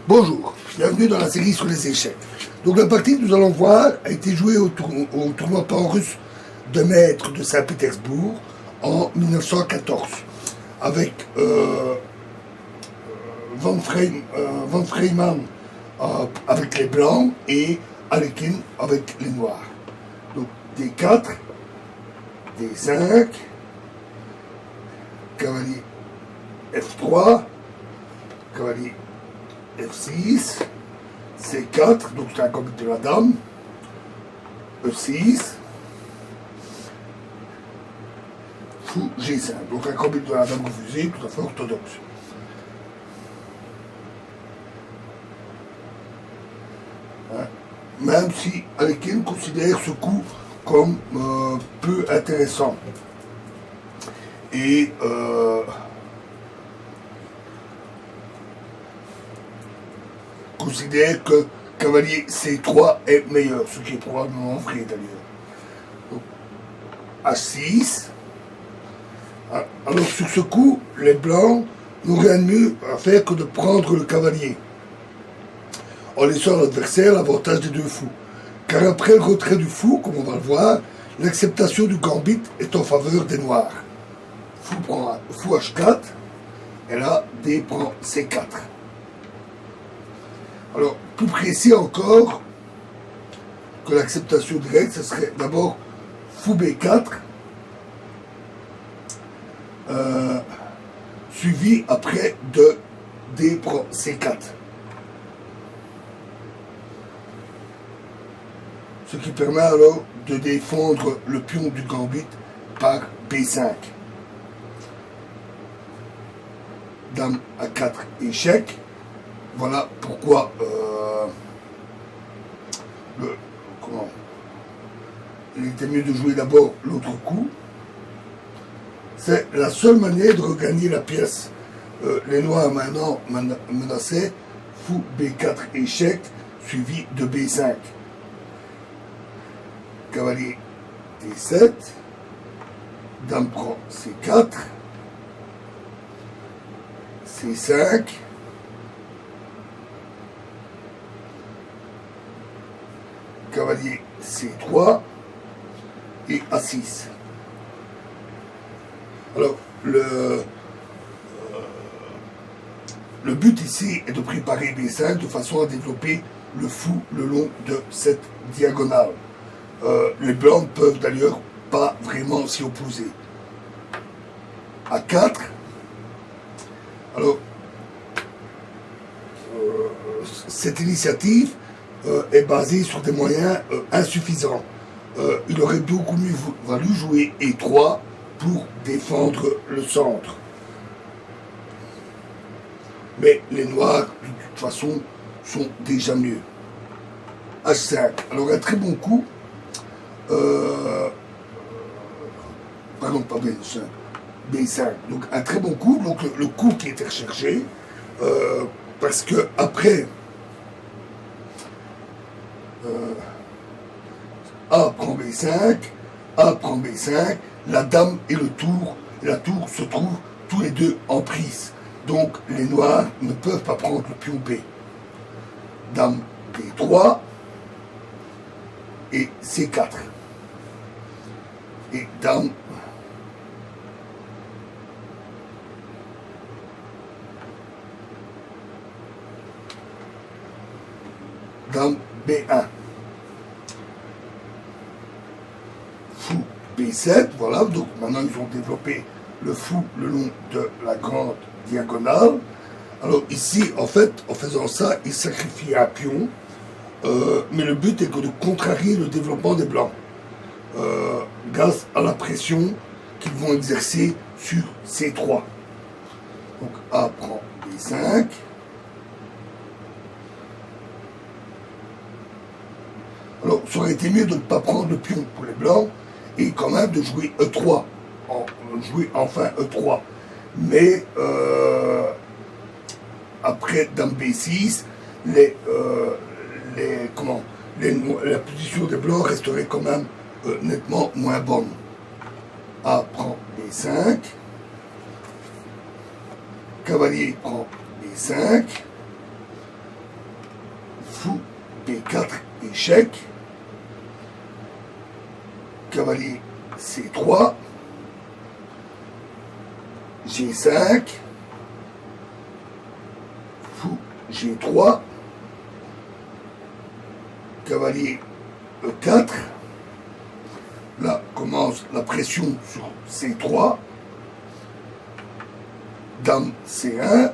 Bonjour, bienvenue dans la série sur les échecs. Donc la partie que nous allons voir a été jouée au tournoi pan-russe de maître de Saint-Pétersbourg en 1914 avec Van Freyman avec les blancs et Alekhine avec les noirs. Donc D4, D5, cavalier F3, cavalier F6, C4, donc c'est un gambit de la dame, E6, fou G5, donc un gambit de la dame refusé, tout à fait orthodoxe. Même si Alekhine considère ce coup comme peu intéressant. Et considère que cavalier C3 est meilleur, ce qui est probablement vrai d'ailleurs. Donc, A6. Alors sur ce coup, les blancs n'ont rien de mieux à faire que de prendre le cavalier, en laissant à l'adversaire l'avantage des deux fous. Car après le retrait du fou, comme on va le voir, l'acceptation du gambit est en faveur des noirs. Fou prend fou H4, et là, D prend C4. Alors, plus précis encore que l'acceptation directe, ce serait d'abord fou B4, suivi après de D prend C4. Ce qui permet alors de défendre le pion du gambit par B5. Dame A4 échec. Voilà pourquoi il était mieux de jouer d'abord l'autre coup. C'est la seule manière de regagner la pièce. Les noirs maintenant menaçaient fou B4 échec suivi de B5. Cavalier D7, dame prend C4, C5, cavalier C3 et A6. Alors, le but ici est de préparer B5 de façon à développer le fou le long de cette diagonale. Les blancs peuvent d'ailleurs pas vraiment s'y opposer. A4. Alors, cette initiative est basée sur des moyens insuffisants. Il aurait beaucoup mieux valu jouer E3 pour défendre le centre. Mais les noirs, de toute façon, sont déjà mieux. H5. Alors, un très bon coup. Pardon, pas B5. B5. Donc, un très bon coup. Donc, le coup qui était recherché. Parce que après A prend B5, A prend B5, la dame et la tour se trouvent tous les deux en prise. Donc les noirs ne peuvent pas prendre le pion B. Dame D3 et C4. Et dame B1. Fou B7, voilà, donc maintenant ils ont développé le fou le long de la grande diagonale. Alors ici, en fait, en faisant ça, ils sacrifient un pion, mais le but est que de contrarier le développement des blancs, grâce à la pression qu'ils vont exercer sur C3. Donc A prend B5. Alors, ça aurait été mieux de ne pas prendre le pion pour les blancs et quand même de jouer E3, jouer enfin E3. Mais après dame B6, la position des blancs resterait quand même nettement moins bonne. A prend B5, cavalier prend B5, fou, B4, échec, cavalier C3, G5, fou, G3, cavalier E4, là commence la pression sur C3, dame C1,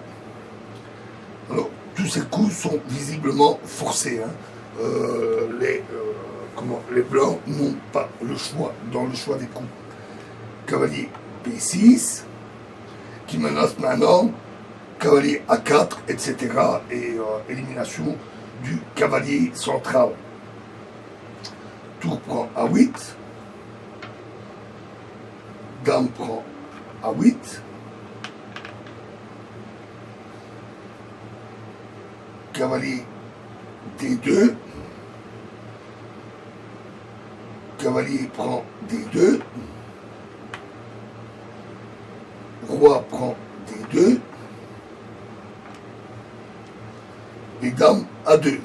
alors tous ces coups sont visiblement forcés, hein. Les blancs n'ont pas le choix dans le choix des coups. Cavalier B6, qui menace maintenant, cavalier A4, etc. et élimination du cavalier central. Tour prend A8, dame prend A8, cavalier D2, cavalier prend D2, roi prend D2, et dame A2.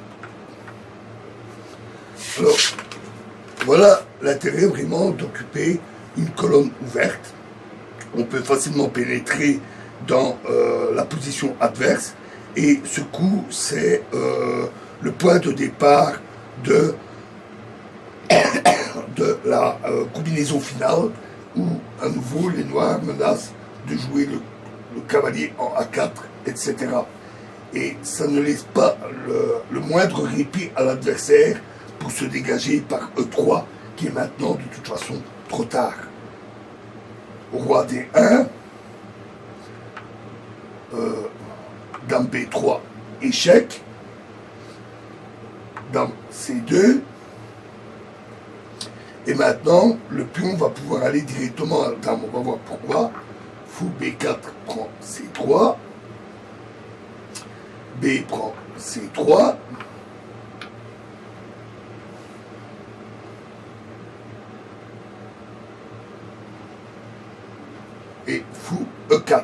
Alors, voilà l'intérêt vraiment d'occuper une colonne ouverte. On peut facilement pénétrer dans la position adverse. Et ce coup, c'est le point de départ de la combinaison finale où, à nouveau, les noirs menacent de jouer le cavalier en A4, etc. Et ça ne laisse pas le moindre répit à l'adversaire pour se dégager par E3, qui est maintenant, de toute façon, trop tard. Roi D1, dame B3, échec, dame C2, et maintenant le pion va pouvoir aller directement à la dame. On va voir pourquoi. Fou B4 prend C3, B prend C3, et fou E4.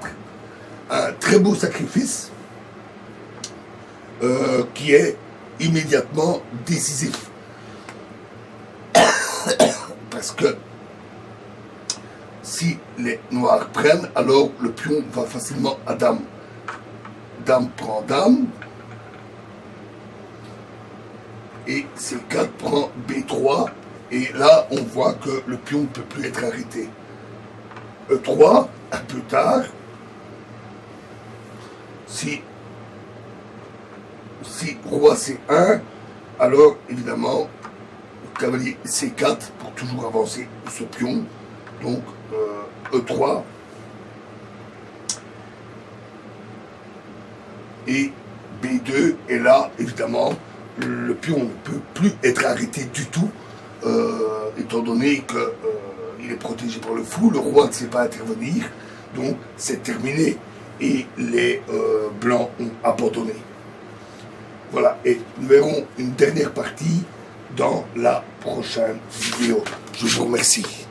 Un très beau sacrifice qui est immédiatement décisif. Parce que si les noirs prennent, alors le pion va facilement à dame. Dame prend dame. Et C4 prend B3. Et là, on voit que le pion ne peut plus être arrêté. E3, un peu tard. Si roi C1, alors évidemment, cavalier C4 pour toujours avancer ce pion. Donc E3. Et B2. Et là, évidemment, le pion ne peut plus être arrêté du tout, étant donné qu'il est protégé par le fou, le roi ne sait pas intervenir, donc c'est terminé. Et les blancs ont abandonné. Voilà, et nous verrons une dernière partie dans la prochaine vidéo. Je vous remercie.